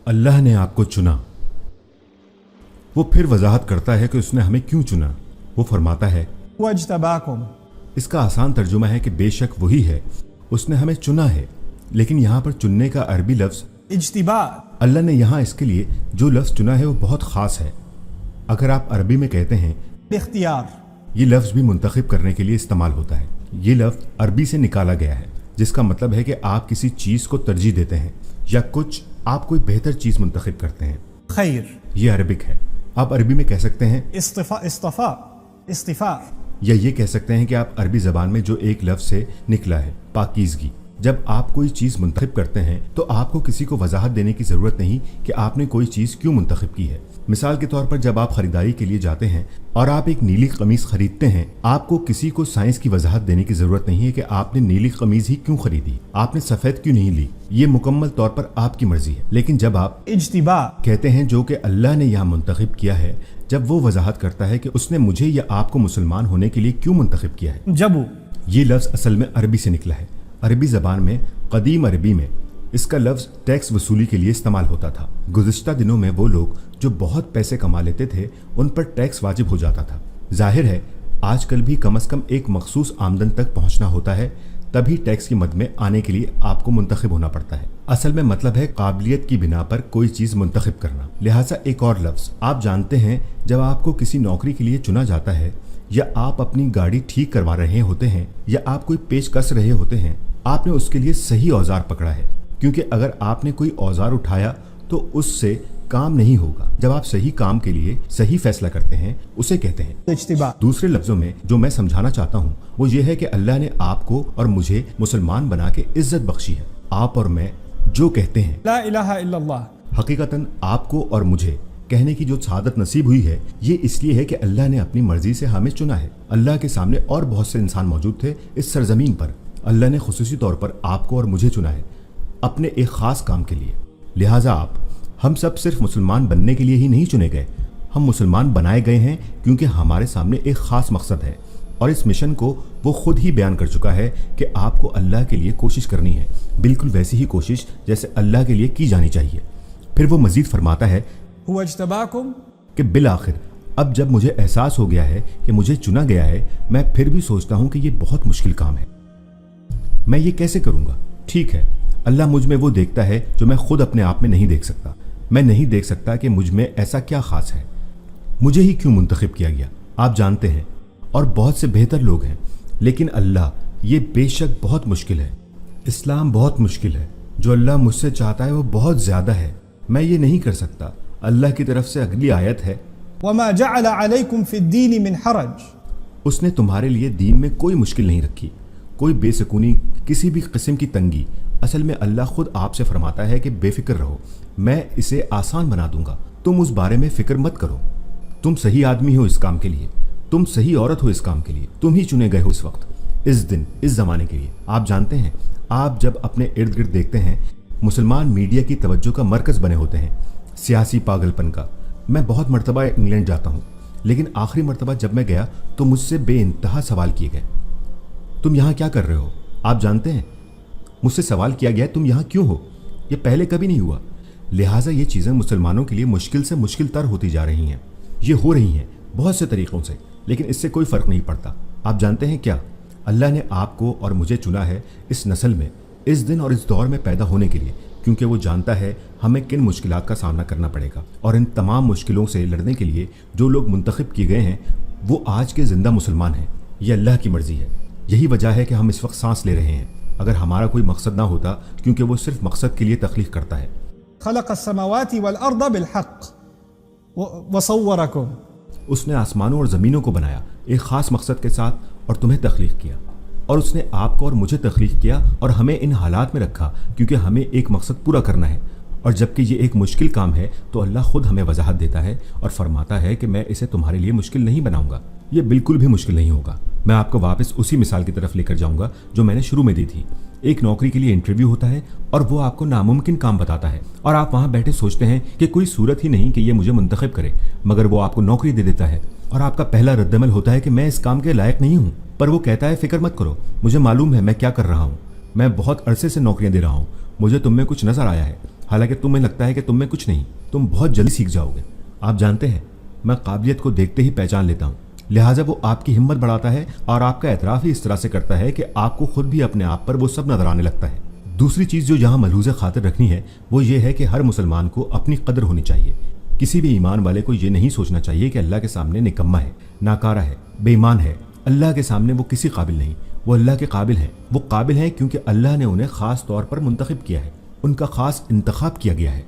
अल्लाह ने आपको चुना। वो फिर वजाहत करता है कि उसने हमें क्यों चुना। वो फरमाता है वज्तबाकुम। इसका आसान तर्जुमा है कि बेशक वही है, उसने हमें चुना है। लेकिन यहाँ पर चुनने का अरबी लफ्ज़ इज्तिबा। अल्लाह ने यहाँ इसके लिए जो लफ्ज़ चुना है वो बहुत ख़ास है। अगर आप अरबी में कहते हैं इख्तियार। ये लफ्ज़ भी मुंतखब करने के लिए इस्तेमाल होता है। ये लफ्ज़ अरबी से निकाला गया है, जिसका मतलब है कि आप किसी चीज़ को तरजीह देते हैं या कुछ आप कोई बेहतर चीज़ मुंतखब करते हैं। खैर। ये अरबिक है। आप अरबी में कह सकते हैं इस्तिफा, इस्तफा, इस्तिफा। या ये कह सकते हैं कि आप अरबी ज़बान में जो एक लफ्ज़ से निकला है, पाकीज़गी। जब आप कोई चीज़ मुंतखब करते हैं तो आपको किसी को वजाहत देने की ज़रूरत नहीं कि आपने कोई चीज़ क्यों मुंतखब की है। मिसाल के तौर पर जब आप ख़रीदारी के लिए जाते हैं और आप एक नीली कमीज़ ख़रीदते हैं, आपको किसी को साइंस की वजाहत देने की ज़रूरत नहीं है कि आपने नीली कमीज़ ही क्यों ख़रीदी, आपने सफ़ेद क्यों नहीं ली। ये मुकम्मल तौर पर आपकी मर्ज़ी है। लेकिन जब आप इज्तिबा कहते हैं जो कि अल्लाह ने यहाँ मुंतखब किया है, जब वो वजाहत करता है कि उसने मुझे या आपको मुसलमान होने के लिए क्यों मुंतखब किया है। जबू। ये लफ्ज़ असल में अरबी से निकला है। अरबी ज़बान में कदीम अरबी में इसका लफ्ज़ टैक्स वसूली के लिए इस्तेमाल होता था। गुज़िश्ता दिनों में वो लोग जो बहुत पैसे कमा लेते थे उन पर टैक्स वाजिब हो जाता था। जाहिर है आजकल भी कम से कम एक मखसूस आमदन तक पहुंचना होता है, तभी टैक्स की मद में आने के लिए आपको मुंतखब होना पड़ता है। असल में मतलब है काबिलियत की बिना पर कोई चीज़ मुंतखब करना। लिहाजा एक और लफ्ज़ आप जानते हैं, जब आपको किसी नौकरी के लिए चुना जाता है या आप अपनी गाड़ी ठीक करवा रहे होते हैं या आप कोई पेच कस रहे होते हैं, आपने उसके लिए सही औजार पकड़ा है, क्योंकि अगर आपने कोई औजार उठाया तो उससे काम नहीं होगा। जब आप सही काम के लिए सही फैसला करते हैं उसे कहते हैं इज्तिबा। दूसरे लफ्जों में जो मैं समझाना चाहता हूँ वो ये है कि अल्लाह ने आपको और मुझे मुसलमान बना के इज्जत बख्शी है। आप और मैं जो कहते हैं ला इलाहा इल्लल्लाह, हकीकतन आपको और मुझे कहने की जो सादत नसीब हुई है, ये इसलिए है कि अल्लाह ने अपनी मर्जी से हमें चुना है। अल्लाह के सामने और बहुत से इंसान मौजूद थे इस सरजमीन पर, अल्लाह ने खुसूसी तौर पर आपको और मुझे चुना है अपने एक ख़ास काम के लिए। लिहाजा हम सब सिर्फ मुसलमान बनने के लिए ही नहीं चुने गए, हम मुसलमान बनाए गए हैं क्योंकि हमारे सामने एक ख़ास मकसद है, और इस मिशन को वो खुद ही बयान कर चुका है कि आपको अल्लाह के लिए कोशिश करनी है, बिल्कुल वैसी ही कोशिश जैसे अल्लाह के लिए की जानी चाहिए। फिर वो मज़ीद फरमाता है हुवा इज्तबाकुम, कि बिल आखिर अब जब मुझे एहसास हो गया है कि मुझे चुना गया है, मैं फिर भी सोचता हूँ कि ये बहुत मुश्किल काम है। मैं ये कैसे करूँगा? ठीक है, अल्लाह मुझ में वो देखता है जो मैं खुद अपने आप में नहीं देख सकता। मैं नहीं देख सकता कि मुझ में ऐसा क्या ख़ास है, मुझे ही क्यों मुंतखब किया गया। आप जानते हैं, और बहुत से बेहतर लोग हैं, लेकिन अल्लाह, ये बेशक बहुत मुश्किल है। इस्लाम बहुत मुश्किल है। जो अल्लाह मुझसे चाहता है वो बहुत ज़्यादा है, मैं ये नहीं कर सकता। अल्लाह की तरफ से अगली आयत है वमा जअल अलैकुम फिद्दीन मिन हरज, उसने तुम्हारे लिए दीन में कोई मुश्किल नहीं रखी, कोई बेसकूनी, किसी भी किस्म की तंगी। असल में अल्लाह खुद आपसे फरमाता है कि बेफिक्र रहो, मैं इसे आसान बना दूंगा, तुम उस बारे में फिक्र मत करो। तुम सही आदमी हो इस काम के लिए, तुम सही औरत हो इस काम के लिए, तुम ही चुने गए हो इस वक्त, इस दिन, इस ज़माने के लिए। आप जानते हैं, आप जब अपने इर्द गिर्द देखते हैं, मुसलमान मीडिया की तवज्जो का मरकज़ बने होते हैं, सियासी पागलपन का। मैं बहुत मरतबा इंग्लैंड जाता हूँ, लेकिन आखिरी मरतबा जब मैं गया तो मुझसे बेइंतहा सवाल किए गए, तुम यहाँ क्या कर रहे हो? आप जानते हैं, मुझसे सवाल किया गया तुम यहाँ क्यों हो? ये पहले कभी नहीं हुआ। लिहाजा ये चीज़ें मुसलमानों के लिए मुश्किल से मुश्किल तर होती जा रही हैं। ये हो रही हैं बहुत से तरीक़ों से, लेकिन इससे कोई फ़र्क नहीं पड़ता। आप जानते हैं क्या, अल्लाह ने आपको और मुझे चुना है इस नस्ल में, इस दिन और इस दौर में पैदा होने के लिए, क्योंकि वो जानता है हमें किन मुश्किलात का सामना करना पड़ेगा। और इन तमाम मुश्किलों से लड़ने के लिए जो लोग मुंतखब किए गए हैं वो आज के ज़िंदा मुसलमान हैं। ये अल्लाह की मर्ज़ी है। यही वजह है कि हम इस वक्त सांस ले रहे हैं। अगर हमारा कोई मकसद ना होता, क्योंकि वो सिर्फ मकसद के लिए तख्लीक करता है। खलक़ अस्समावाति वल अर्द बिल हक़ वसव्वरकुम, उसने आसमानों और ज़मीनों को बनाया एक ख़ास मकसद के साथ और तुम्हें तख्लीक किया, और उसने आपको और मुझे तख्लीक किया और हमें इन हालात में रखा क्योंकि हमें एक मकसद पूरा करना है। और जबकि ये एक मुश्किल काम है तो अल्लाह खुद हमें वजाहत देता है और फरमाता है कि मैं इसे तुम्हारे लिए मुश्किल नहीं बनाऊंगा। ये बिल्कुल भी मुश्किल नहीं होगा। मैं आपको वापस उसी मिसाल की तरफ लेकर जाऊंगा जो मैंने शुरू में दी थी। एक नौकरी के लिए इंटरव्यू होता है और वो आपको नामुमकिन काम बताता है, और आप वहाँ बैठे सोचते हैं कि कोई सूरत ही नहीं कि ये मुझे मुंतखब करे, मगर वो आपको नौकरी दे देता है और आपका पहला रद्दमल होता है कि मैं इस काम के लायक नहीं हूँ। पर वो कहता है फिक्र मत करो, मुझे मालूम है मैं क्या कर रहा हूँ, मैं बहुत अरसे से नौकरियाँ दे रहा हूँ, मुझे तुम में कुछ नजर आया है, حالانکہ تمہیں لگتا ہے کہ تم میں کچھ نہیں، تم بہت جلدی سیکھ جاؤ گے۔ آپ جانتے ہیں میں قابلیت کو دیکھتے ہی پہچان لیتا ہوں، لہٰذا وہ آپ کی ہمت بڑھاتا ہے اور آپ کا اعتراف ہی اس طرح سے کرتا ہے کہ آپ کو خود بھی اپنے آپ پر وہ سب نظر آنے لگتا ہے۔ دوسری چیز جو یہاں ملحوظ خاطر رکھنی ہے وہ یہ ہے کہ ہر مسلمان کو اپنی قدر ہونی چاہیے۔ کسی بھی ایمان والے کو یہ نہیں سوچنا چاہیے کہ اللہ کے سامنے نکما ہے، ناکارہ ہے، بے ایمان ہے۔ اللہ کے سامنے وہ کسی قابل نہیں، وہ اللہ کے قابل ہیں۔ وہ قابل ہیں کیونکہ اللہ نے انہیں خاص طور پر منتخب کیا ہے، ان کا خاص انتخاب کیا گیا ہے۔